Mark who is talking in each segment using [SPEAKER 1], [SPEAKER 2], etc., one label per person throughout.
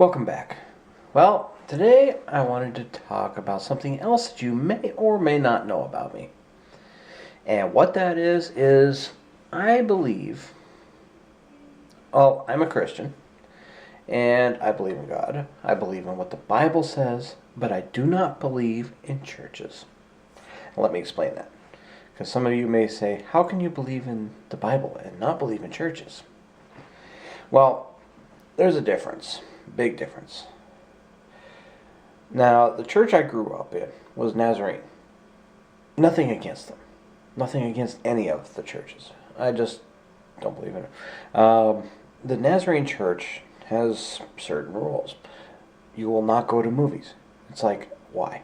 [SPEAKER 1] Welcome back. Well, today I wanted to talk about something else that you may or may not know about me. And what that is I believe, well, I'm a Christian, and I believe in God. I believe in what the Bible says, but I do not believe in churches. Let me explain that. Because some of you may say, how can you believe in the Bible and not believe in churches? Well, there's a difference. Big difference. Now, the church I grew up in was Nazarene. Nothing against them. Nothing against any of the churches. I just don't believe in it. The Nazarene church has certain rules. You will not go to movies. It's like, why?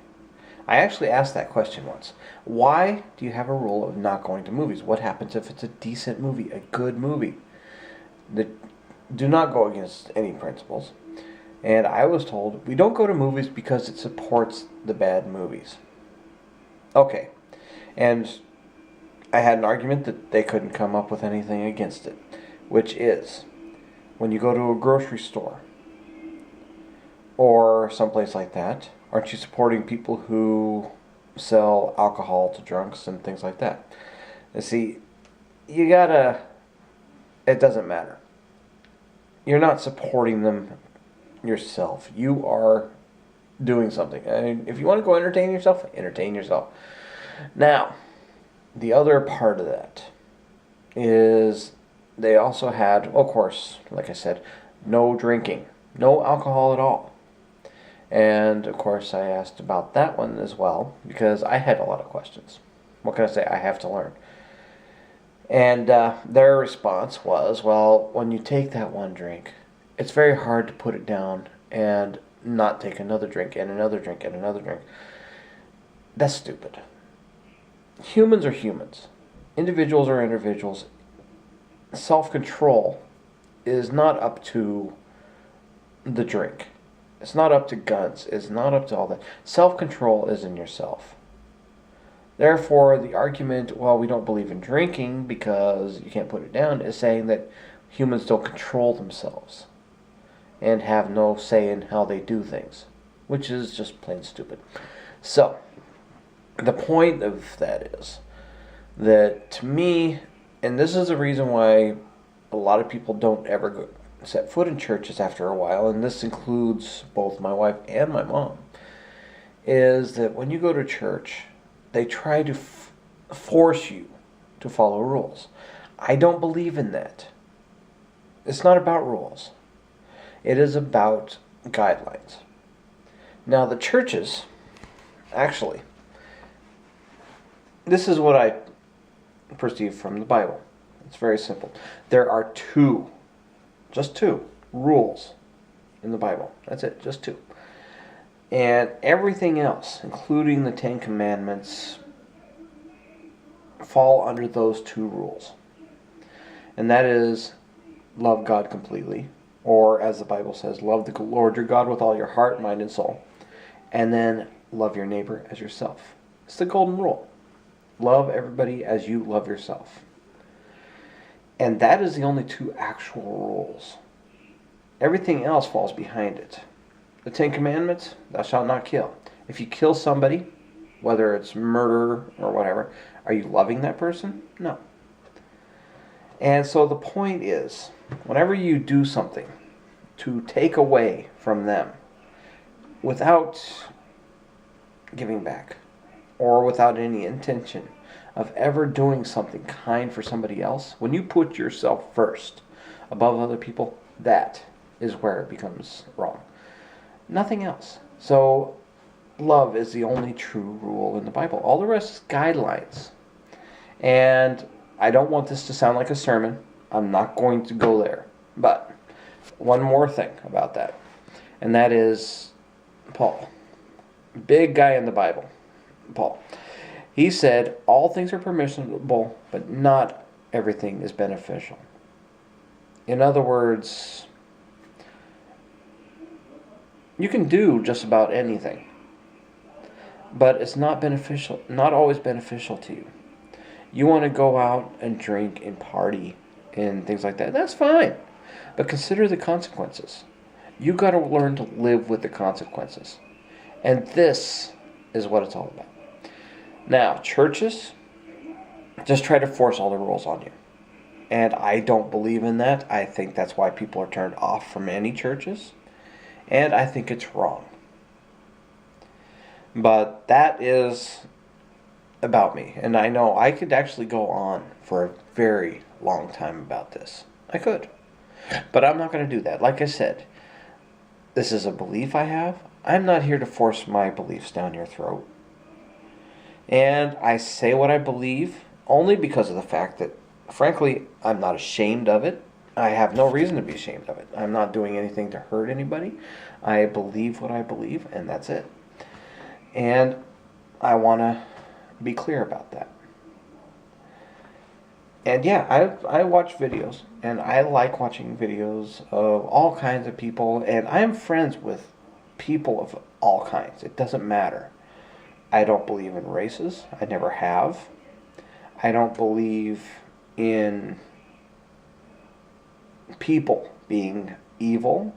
[SPEAKER 1] I actually asked that question once. Why do you have a rule of not going to movies? What happens if it's a decent movie, a good movie? Do not go against any principles. And I was told, we don't go to movies because it supports the bad movies. Okay. And I had an argument that they couldn't come up with anything against it. Which is, when you go to a grocery store, or someplace like that, aren't you supporting people who sell alcohol to drunks and things like that? And see, it doesn't matter. You're not supporting them yourself. You are doing something. And if you want to go entertain yourself, entertain yourself. Now, the other part of that is they also had, of course, like I said, no drinking, no alcohol at all. And of course I asked about that one as well because I had a lot of questions. What can I say? I have to learn. And their response was, well, when you take that one drink, it's very hard to put it down and not take another drink and another drink and another drink. That's stupid. Humans are humans. Individuals are individuals. Self-control is not up to the drink. It's not up to guns. It's not up to all that. Self-control is in yourself. Therefore, the argument, well, we don't believe in drinking because you can't put it down, is saying that humans don't control themselves and have no say in how they do things, which is just plain stupid. So, the point of that is that to me, and this is the reason why a lot of people don't ever set foot in churches after a while, and this includes both my wife and my mom, is that when you go to church, they try to force you to follow rules. I don't believe in that. It's not about rules. It is about guidelines. Now, the churches, actually, this is what I perceive from the Bible. It's very simple. There are just two rules in the Bible. That's it, just two. And everything else, including the Ten Commandments, fall under those two rules. And that is, love God completely, or as the Bible says, love the Lord your God with all your heart, mind, and soul. And then love your neighbor as yourself. It's the golden rule. Love everybody as you love yourself. And that is the only two actual rules. Everything else falls behind it. The Ten Commandments, thou shalt not kill. If you kill somebody, whether it's murder or whatever, are you loving that person? No. And so the point is, whenever you do something to take away from them without giving back or without any intention of ever doing something kind for somebody else, when you put yourself first above other people, that is where it becomes wrong. Nothing else. So, love is the only true rule in the Bible. All the rest is guidelines. And I don't want this to sound like a sermon. I'm not going to go there. But, one more thing about that. And that is Paul. Big guy in the Bible. Paul. He said, all things are permissible, but not everything is beneficial. In other words, you can do just about anything, but it's not beneficial, not always beneficial to you. You want to go out and drink and party and things like that, that's fine. But consider the consequences. You got to learn to live with the consequences. And this is what it's all about. Now, churches just try to force all the rules on you. And I don't believe in that. I think that's why people are turned off from any churches. And I think it's wrong. But that is about me. And I know I could actually go on for a very long time about this. I could. But I'm not going to do that. Like I said, this is a belief I have. I'm not here to force my beliefs down your throat. And I say what I believe only because of the fact that, frankly, I'm not ashamed of it. I have no reason to be ashamed of it. I'm not doing anything to hurt anybody. I believe what I believe, and that's it. And I want to be clear about that. And yeah, I watch videos, and I like watching videos of all kinds of people, and I am friends with people of all kinds. It doesn't matter. I don't believe in races. I never have. I don't believe in people being evil.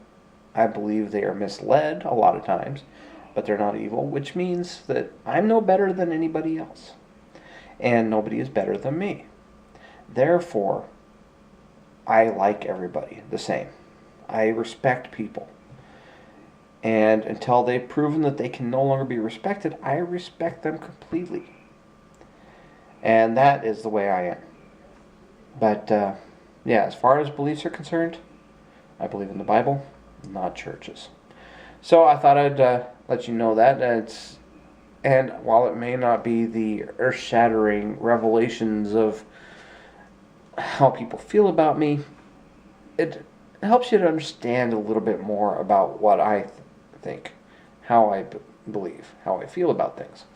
[SPEAKER 1] I believe they are misled a lot of times, but they're not evil, which means that I'm no better than anybody else, and nobody is better than me. Therefore, I like everybody the same. I respect people. And until they've proven that they can no longer be respected, I respect them completely. And that is the way I am. But, yeah, as far as beliefs are concerned, I believe in the Bible, not churches. So I thought I'd let you know that. And while it may not be the earth-shattering revelations of how people feel about me, it helps you to understand a little bit more about what I think, how I believe, how I feel about things.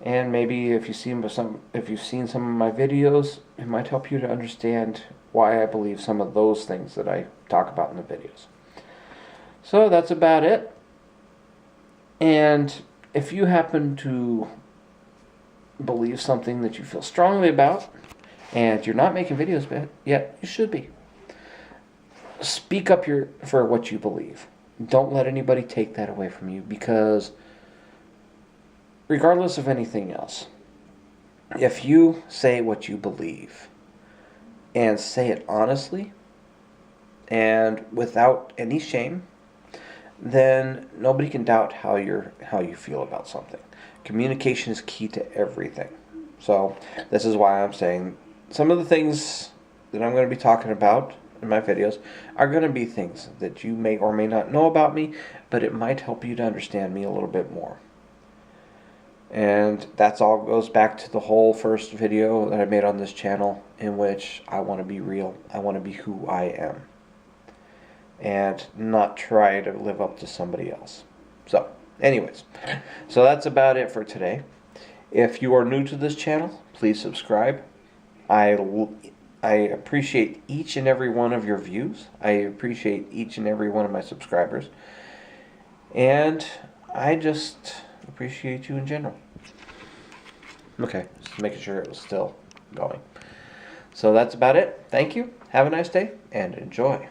[SPEAKER 1] And maybe if you've seen some of my videos, it might help you to understand why I believe some of those things that I talk about in the videos. So that's about it. And if you happen to believe something that you feel strongly about, and you're not making videos yet, you should be. Speak up for what you believe. Don't let anybody take that away from you, because regardless of anything else, if you say what you believe and say it honestly and without any shame, then nobody can doubt how you feel about something. Communication is key to everything. So this is why I'm saying some of the things that I'm going to be talking about in my videos are going to be things that you may or may not know about me, but it might help you to understand me a little bit more. And that's all goes back to the whole first video that I made on this channel, in which I want to be real. I want to be who I am, and not try to live up to somebody else. So, anyways, so that's about it for today. If you are new to this channel, please subscribe. I appreciate each and every one of your views. I appreciate each and every one of my subscribers. And I just appreciate you in general. Okay, just making sure it was still going. So that's about it. Thank you. Have a nice day and enjoy.